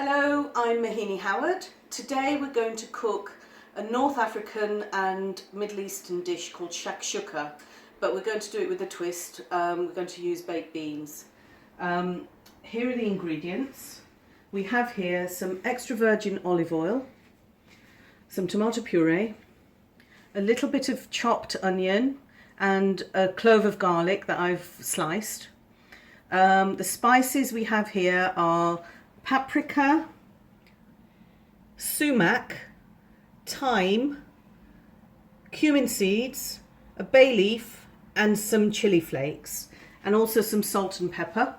Hello, I'm Mohini Howard. Today we're going to cook a North African and Middle Eastern dish called Shakshuka, but we're going to do it with a twist. We're going to use baked beans. Here are the ingredients. We have here some extra virgin olive oil, some tomato puree, a little bit of chopped onion and a clove of garlic that I've sliced. The spices we have here are paprika, sumac, thyme, cumin seeds, a bay leaf and some chili flakes, and also some salt and pepper.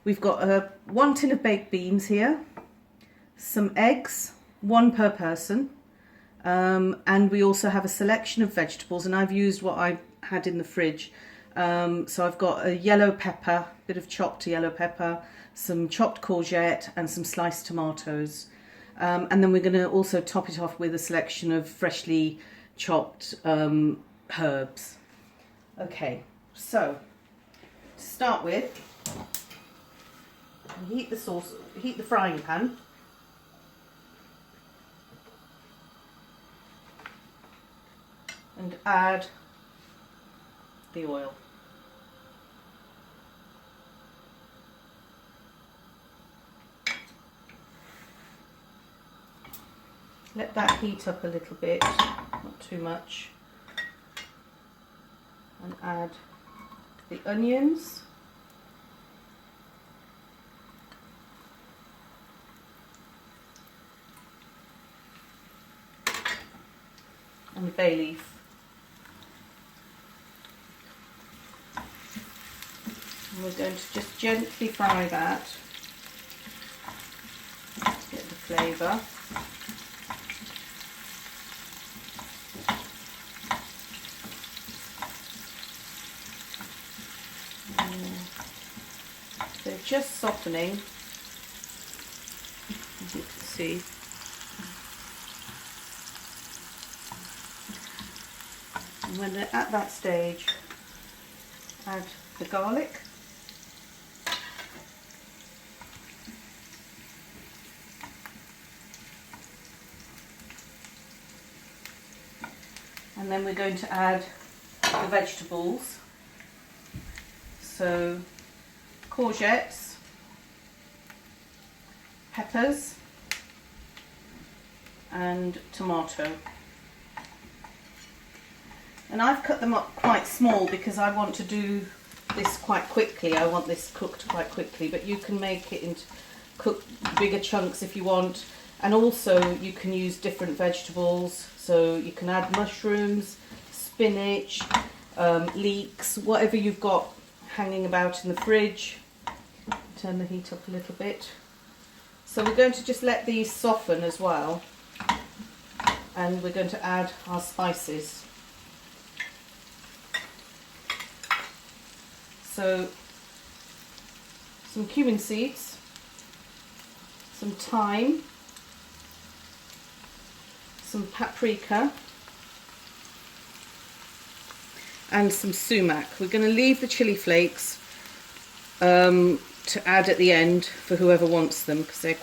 We've got 1 tin of baked beans here, some eggs, 1 per person, and we also have a selection of vegetables, and I've used what I had in the fridge. So I've got a yellow pepper, a bit of chopped yellow pepper, some chopped courgette and some sliced tomatoes. And then we're going to also top it off with a selection of freshly chopped herbs. Okay, so to start with, heat the frying pan. And add the oil. Let that heat up a little bit, not too much, and add the onions, and the bay leaf. And we're going to just gently fry that to get the flavour. They're just softening, as you can see. And when they're at that stage, add the garlic. And then we're going to add the vegetables. So courgettes, peppers and tomato. And I've cut them up quite small because I want to do this quite quickly. I want this cooked quite quickly, but you can make it into cook bigger chunks if you want. And also you can use different vegetables, so you can add mushrooms, spinach, leeks, whatever you've got hanging about in the fridge. Turn the heat up a little bit. So we're going to just let these soften as well, and we're going to add our spices. So some cumin seeds, some thyme, some paprika and some sumac. We're going to leave the chili flakes to add at the end for whoever wants them, because they've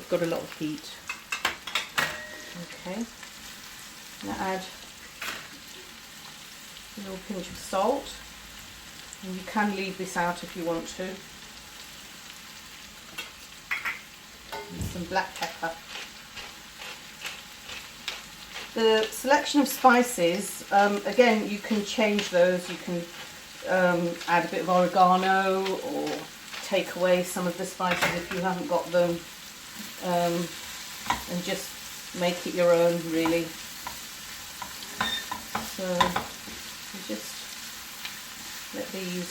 got a lot of heat. Okay, now add a little pinch of salt, and you can leave this out if you want to. And some black pepper. The selection of spices, again, you can change those. You can add a bit of oregano or take away some of the spices if you haven't got them, and just make it your own, really. So you just let these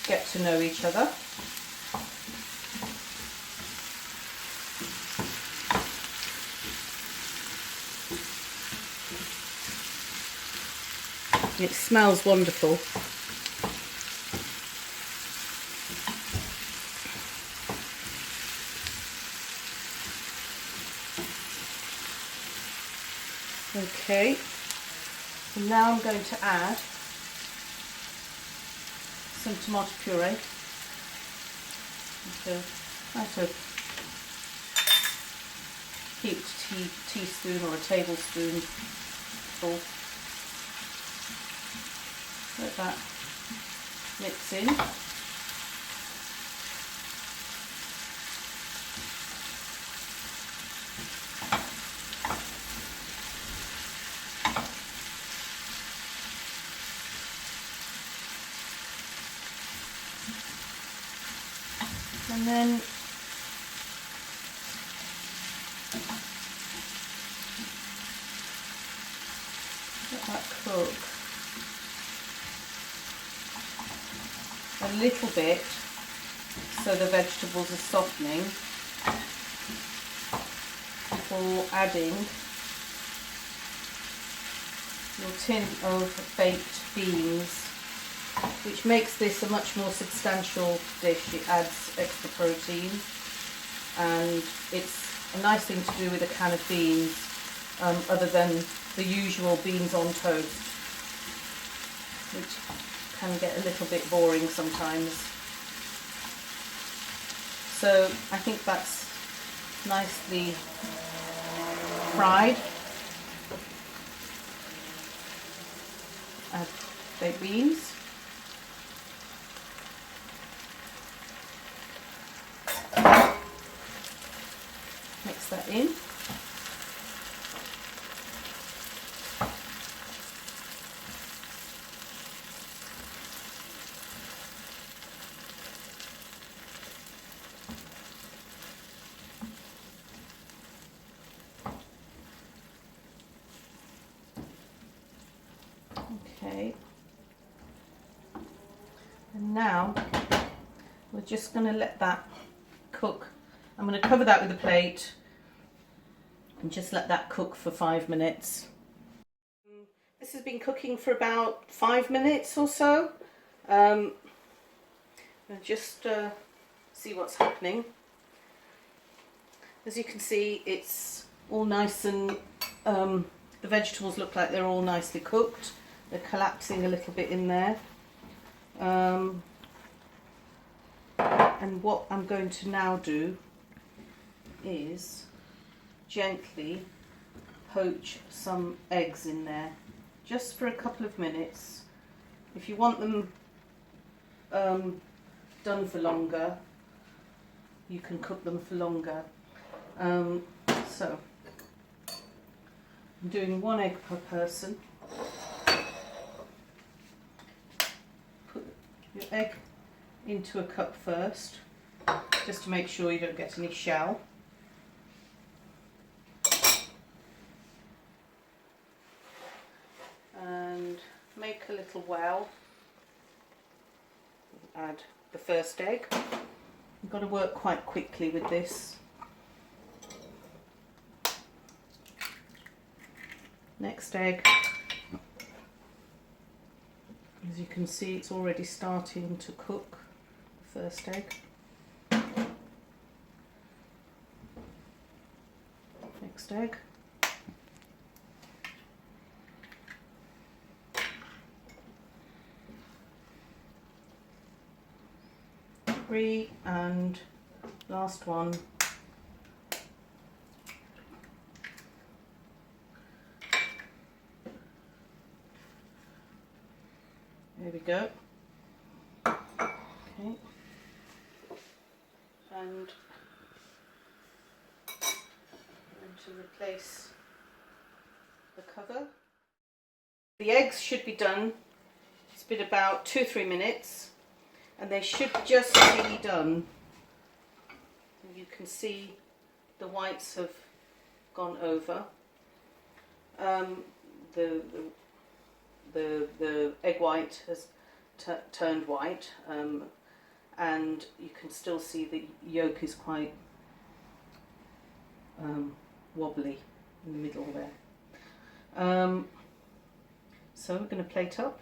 get to know each other. It smells wonderful. Okay, so now I'm going to add some tomato puree into About a heaped teaspoon or a tablespoon full. Let that mix in. And then let that cook a little bit so the vegetables are softening before adding your tin of baked beans, which makes this a much more substantial dish. It adds extra protein and it's a nice thing to do with a can of beans, other than the usual beans on toast, which can get a little bit boring sometimes. So I think that's nicely fried. Add baked beans. Mix that in. Okay, and now we're just going to let that cook. I'm going to cover that with a plate and just let that cook for 5 minutes. This has been cooking for about 5 minutes or so. I'll just see what's happening. As you can see, it's all nice and the vegetables look like they're all nicely cooked. They're collapsing a little bit in there. And what I'm going to now do is gently poach some eggs in there, just for a couple of minutes. If you want them done for longer, you can cook them for longer. So I'm doing 1 egg per person. Put your egg into a cup first, just to make sure you don't get any shell. And make a little well. Add the first egg. You've got to work quite quickly with this. Next egg. As you can see, it's already starting to cook. First egg. Next egg. Three, and last one. There we go. Okay. And I'm going to replace the cover. The eggs should be done. It's been about 2-3 minutes, and they should just be done. You can see the whites have gone over. The egg white has turned white, and you can still see the yolk is quite wobbly in the middle there. So we're going to plate up.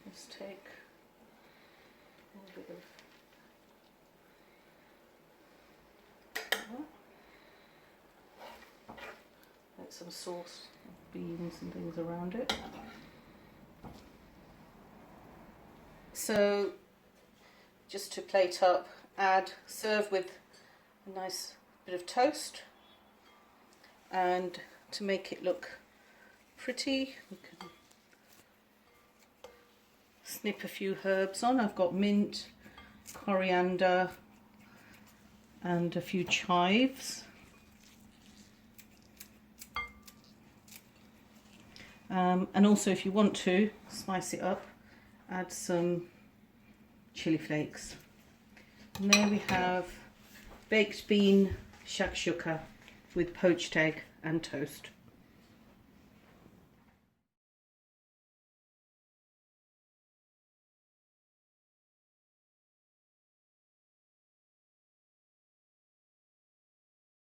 Let's take a little bit of that. Let some sauce, beans and things around it. So just to plate up serve with a nice bit of toast, and to make it look pretty you can snip a few herbs on. I've got mint, coriander and a few chives. And also, if you want to spice it up, add some chili flakes. And there we have baked bean shakshuka with poached egg and toast.